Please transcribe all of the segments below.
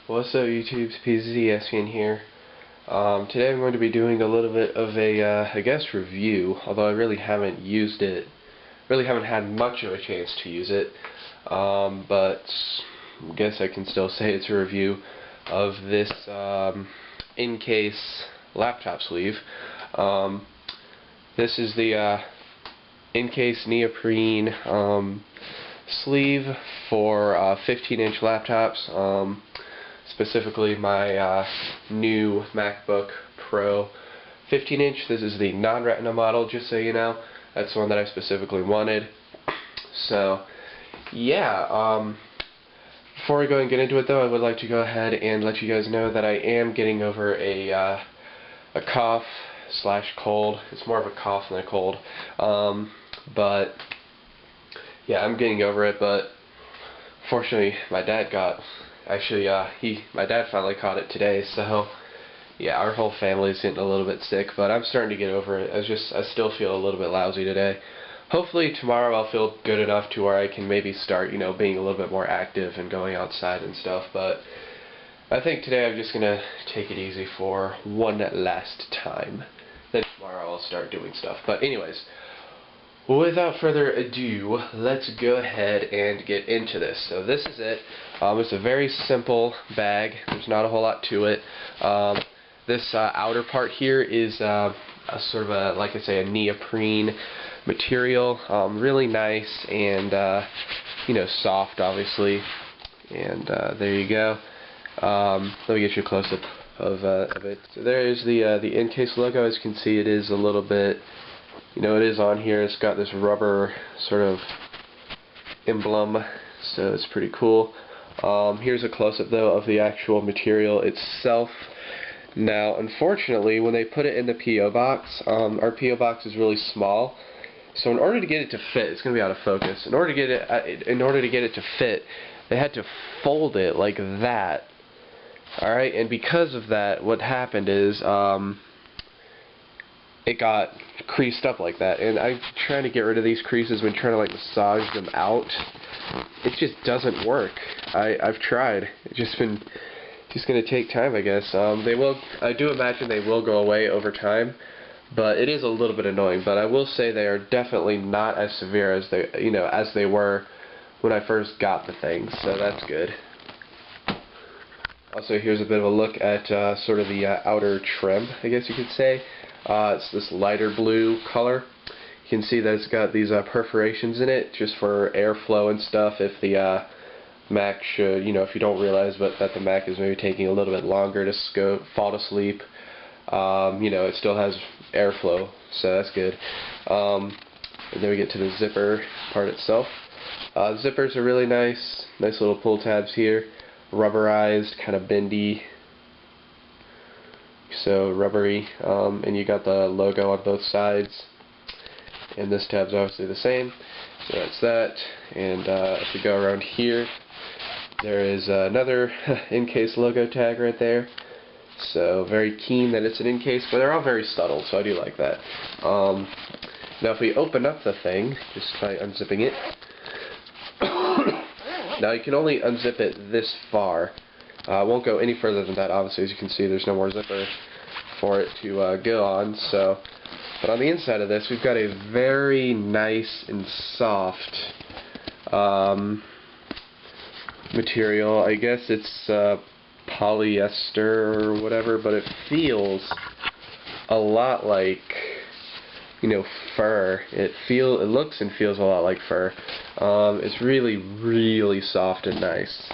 What's up, YouTube's PZSVN here. Today I'm going to be doing a little bit of a, I guess, review, although I really haven't used it, really haven't had much of a chance to use it, but I guess I can still say it's a review of this Incase laptop sleeve. This is the Incase Neoprene sleeve for 15-inch laptops. Specifically my new MacBook Pro 15-inch. This is the Non-retina model, just so you know. That's the one that I specifically wanted. So, yeah, before we go and get into it though, I would like to go ahead and let you guys know that I am getting over a cough / cold. It's more of a cough than a cold. But, yeah, I'm getting over it, but fortunately my dad finally caught it today, so yeah, our whole family's getting a little bit sick, but I'm starting to get over it. I still feel a little bit lousy today. Hopefully tomorrow I'll feel good enough to where I can maybe start, being a little bit more active and going outside and stuff, but I think today I'm just gonna take it easy for one last time. Then tomorrow I'll start doing stuff. But anyways, without further ado, let's go ahead and get into this. So this is it. It's a very simple bag. There's not a whole lot to it. This outer part here is a sort of a, like I say, a neoprene material. Really nice and soft, obviously. And there you go. Let me get you a close-up of it. So there is the Incase logo. As you can see, it is a little bit. It is on here. It's got this rubber sort of emblem, so it's pretty cool. Here's a close-up though of the actual material itself. Now, unfortunately, when they put it in the P.O. box, our P.O. box is really small, so in order to get it to fit, it's going to be out of focus. In order to get it to fit, they had to fold it like that. All right, and because of that, what happened is it got creased up like that, and I'm trying to get rid of these creases when trying to like massage them out. It just doesn't work. I've tried. It's just gonna take time, I guess. I do imagine they will go away over time, but it is a little bit annoying. But I will say they are definitely not as severe as they were when I first got the thing. So that's good. Also, here's a bit of a look at sort of the outer trim, I guess you could say. It's this lighter blue color. You can see that it's got these perforations in it just for airflow and stuff if the Mac should, if you don't realize that the Mac is maybe taking a little bit longer to fall to sleep. It still has airflow, so that's good. And then we get to the zipper part itself. Zippers are really nice. Nice little pull tabs here. Rubberized, kind of bendy. So rubbery, and you got the logo on both sides, and this tab's obviously the same, so that's that. And if we go around here, there is another Incase logo tag right there, so very keen that it's an Incase, but they're all very subtle, so I do like that. Now if we open up the thing, just by unzipping it, now you can only unzip it this far. I won't go any further than that, obviously. As you can see, there's no more zipper for it to go on. But on the inside of this, we've got a very nice and soft material. I guess it's polyester or whatever, but it feels a lot like fur. It looks and feels a lot like fur. It's really, really soft and nice.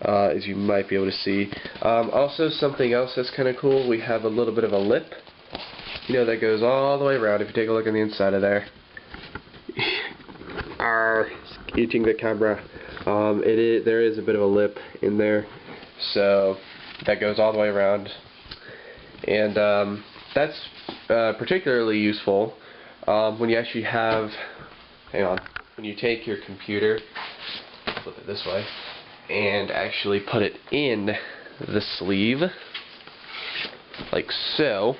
As you might be able to see. Also, something else that's kind of cool, we have a little bit of a lip, that goes all the way around. If you take a look on the inside of there, eating the camera, there is a bit of a lip in there, so that goes all the way around, and that's particularly useful when you actually have, when you take your computer, flip it this way, and actually put it in the sleeve, like so.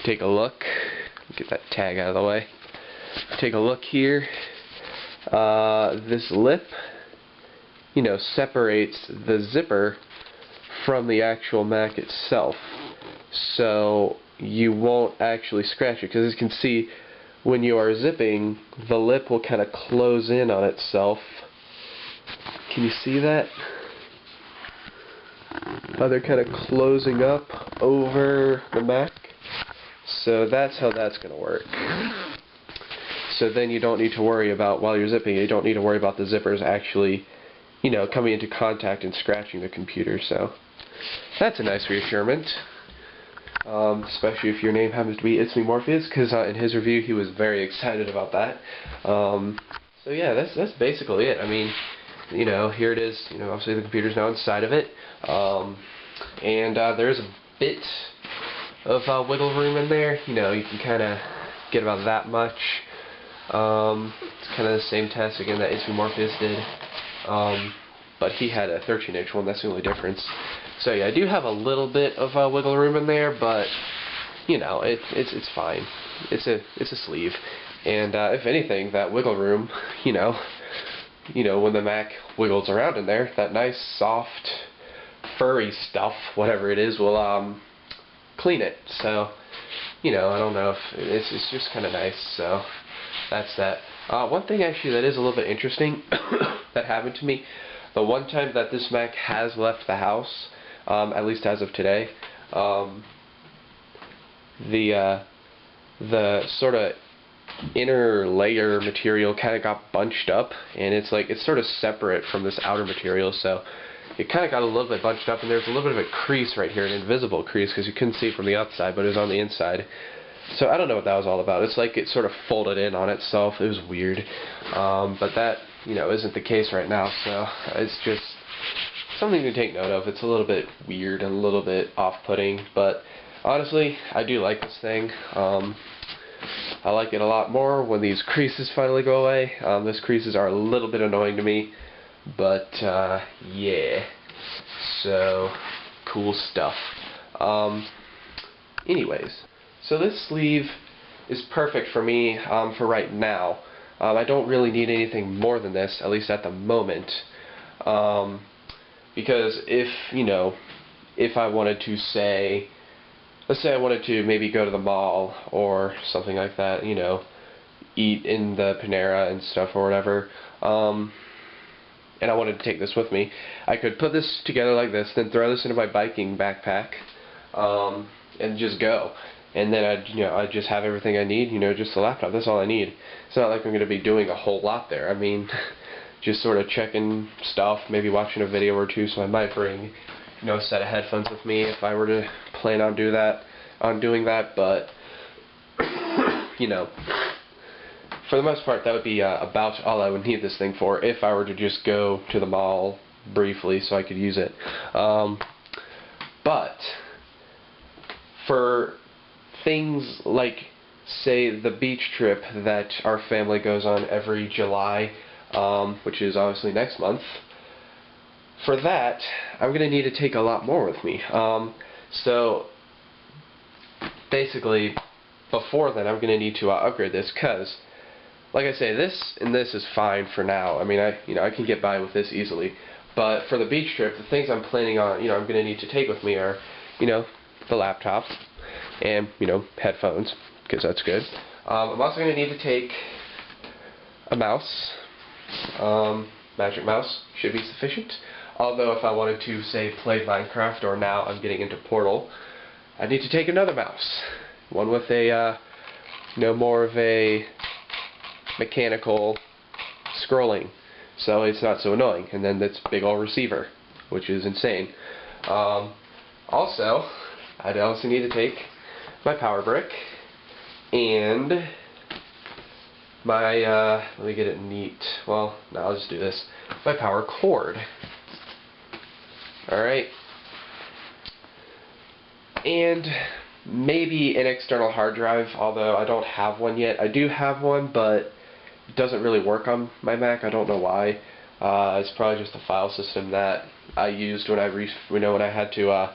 Take a look. Get that tag out of the way. Take a look here. This lip separates the zipper from the actual Mac itself, so you won't actually scratch it, because as you can see, when you are zipping, the lip will kind of close in on itself. Can you see that? How they're kind of closing up over the Mac. So that's how that's going to work. So then you don't need to worry about, while you're zipping, you don't need to worry about the zippers actually, coming into contact and scratching the computer. So that's a nice reassurance. Especially if your name happens to be It's Me Morpheus, because in his review he was very excited about that. So yeah, that's basically it. I mean, here it is. Obviously the computer's now inside of it, and there's a bit of wiggle room in there. You can kind of get about that much. It's kind of the same test again that It's Me Morpheus did, but he had a 13-inch one. That's the only difference. So yeah, I do have a little bit of wiggle room in there, but it's fine. It's a sleeve, and if anything, that wiggle room, when the Mac wiggles around in there, that nice soft furry stuff, whatever it is, will clean it. So I don't know if it's just kind of nice. So that's that. One thing actually that is a little bit interesting that happened to me, the one time that this Mac has left the house, at least as of today, the sort of inner layer material kind of got bunched up, and it's sort of separate from this outer material, so it kind of got a little bit bunched up, and there's a little bit of a crease right here, an invisible crease, because you couldn't see it from the outside, but it was on the inside. So I don't know what that was all about. It's like it sort of folded in on itself. It was weird, but that isn't the case right now, so it's just something to take note of. It's a little bit weird and a little bit off-putting, but honestly, I do like this thing. I like it a lot more when these creases finally go away. Those creases are a little bit annoying to me, but yeah, so cool stuff. Anyways, so this sleeve is perfect for me for right now. I don't really need anything more than this, at least at the moment. Because if I wanted to say, let's say I wanted to maybe go to the mall or something like that, eat in the Panera and stuff or whatever, and I wanted to take this with me, I could put this together like this, then throw this into my biking backpack, and just go. And then I'd just have everything I need, just the laptop. That's all I need. It's not like I'm going to be doing a whole lot there. I mean, just sort of checking stuff, maybe watching a video or two, so I might bring, a set of headphones with me if I were to plan on doing that, but, for the most part, that would be about all I would need this thing for if I were to just go to the mall briefly so I could use it. But for things like, say, the beach trip that our family goes on every July, which is obviously next month, for that, I'm going to need to take a lot more with me. So, basically, before then, I'm going to need to upgrade this, because, like I say, this is fine for now. I mean, I can get by with this easily. But for the beach trip, the things I'm planning on, I'm going to need to take with me are, the laptop, and, headphones, because that's good. I'm also going to need to take a mouse. Magic mouse should be sufficient. Although if I wanted to, say, play Minecraft, or now I'm getting into Portal, I need to take another mouse. One with a, more of a mechanical scrolling, so it's not so annoying. And then this big old receiver, which is insane. Also, I'd also need to take my power brick, and my, let me get it neat, well, no, I'll just do this, my power cord. Alright, and maybe an external hard drive, although I don't have one yet. I do have one, but it doesn't really work on my Mac. I don't know why. It's probably just the file system that I used when I had to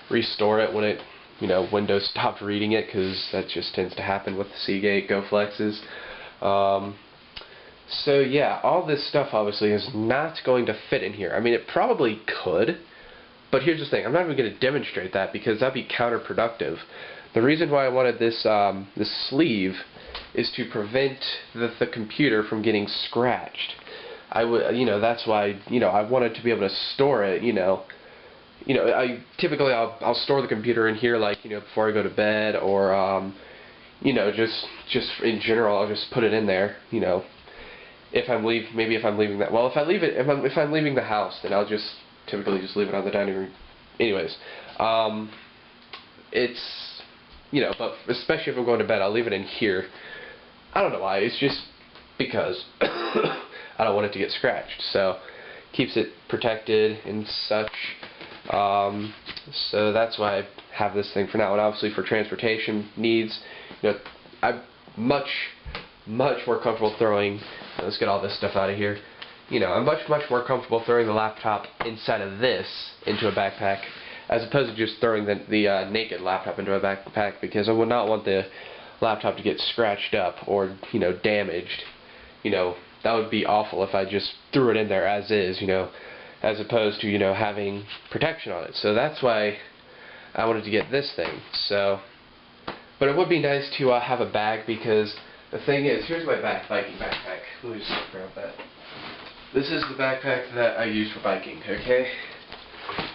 restore it when it, Windows stopped reading it, because that just tends to happen with the Seagate Go Flexes. So yeah, all this stuff obviously is not going to fit in here. I mean, it probably could, but here's the thing. I'm not even going to demonstrate that because that'd be counterproductive. The reason why I wanted this this sleeve is to prevent the computer from getting scratched. That's why, I wanted to be able to store it, I typically I'll store the computer in here, like, before I go to bed, or just in general I'll just put it in there, if I'm leaving that. Well, if I'm leaving the house, then I'll just typically just leave it on the dining room. Anyways, it's but especially if I'm going to bed, I'll leave it in here. I don't know why. It's just because I don't want it to get scratched. So keeps it protected and such. So that's why I have this thing for now. And obviously for transportation needs, I'm much more comfortable throwing. Let's get all this stuff out of here. I'm much more comfortable throwing the laptop inside of this into a backpack as opposed to just throwing the naked laptop into a backpack, because I would not want the laptop to get scratched up or damaged. That would be awful if I just threw it in there as is, as opposed to having protection on it. So that's why I wanted to get this thing. So, but it would be nice to have a bag, because the thing is, here's my biking backpack. Let me just grab that. This is the backpack that I use for biking, okay?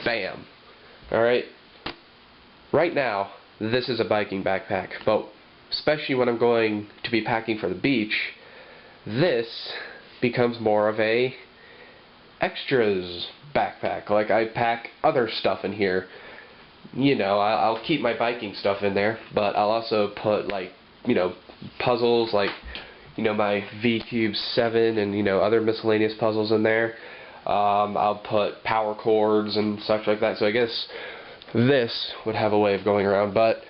Bam. Alright. Right now, this is a biking backpack, but especially when I'm going to be packing for the beach, this becomes more of a extras backpack. Like, I pack other stuff in here. I'll keep my biking stuff in there, but I'll also put, like, puzzles, like, my V-Cube 7 and, other miscellaneous puzzles in there. I'll put power cords and such like that. So I guess this would have a way of going around, but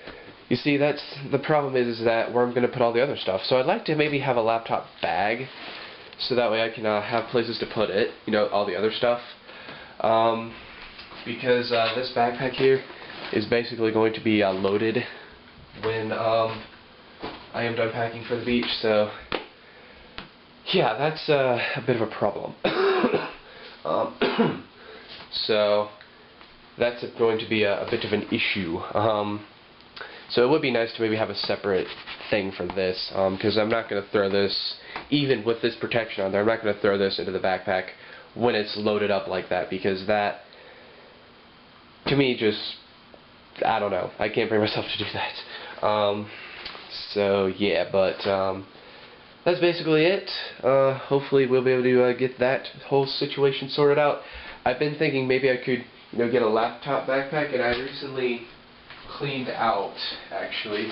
you see, that's the problem is that where I'm going to put all the other stuff. So I'd like to maybe have a laptop bag, so that way I can have places to put it, all the other stuff. Because this backpack here is basically going to be loaded when I am done packing for the beach. So yeah, that's a bit of a problem. So that's going to be a bit of an issue. So it would be nice to maybe have a separate thing for this, because I'm not going to throw this, even with this protection on there, I'm not going to throw this into the backpack when it's loaded up like that, because that, to me, just, I don't know, I can't bring myself to do that. So yeah, but that's basically it. Hopefully we'll be able to get that whole situation sorted out. I've been thinking maybe I could, get a laptop backpack, and I recently cleaned out, actually,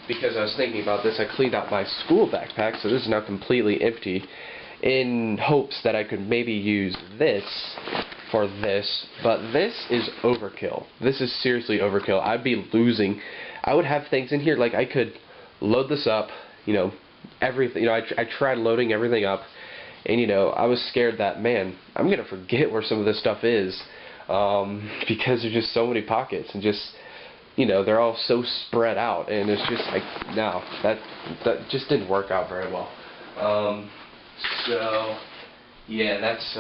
because I was thinking about this, I cleaned out my school backpack, so this is now completely empty, in hopes that I could maybe use this for this, but this is overkill. This is seriously overkill. I'd be losing. I would have things in here, like I could load this up, everything, I tried loading everything up, and I was scared that, man, I'm gonna forget where some of this stuff is, because there's just so many pockets, and just, they're all so spread out, and it's just like, no, that just didn't work out very well. So yeah, that's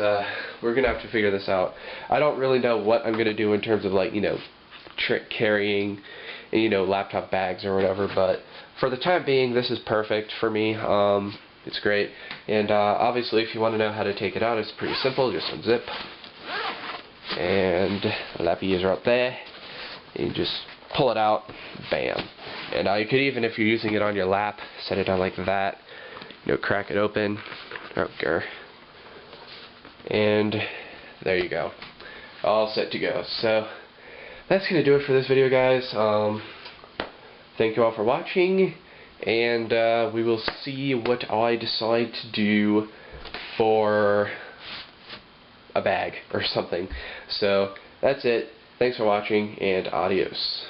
we're gonna have to figure this out. I don't really know what I'm gonna do in terms of, like, trick carrying, and, laptop bags or whatever, but for the time being, this is perfect for me. It's great, and obviously, if you want to know how to take it out, it's pretty simple. Just unzip, and the lappy is right there. And you just pull it out, bam. And you could even, if you're using it on your lap, set it down like that. Crack it open. Okay. And there you go, all set to go. So that's gonna do it for this video, guys. Thank you all for watching, and we will see what I decide to do for a bag or something. So that's it. Thanks for watching, and adios.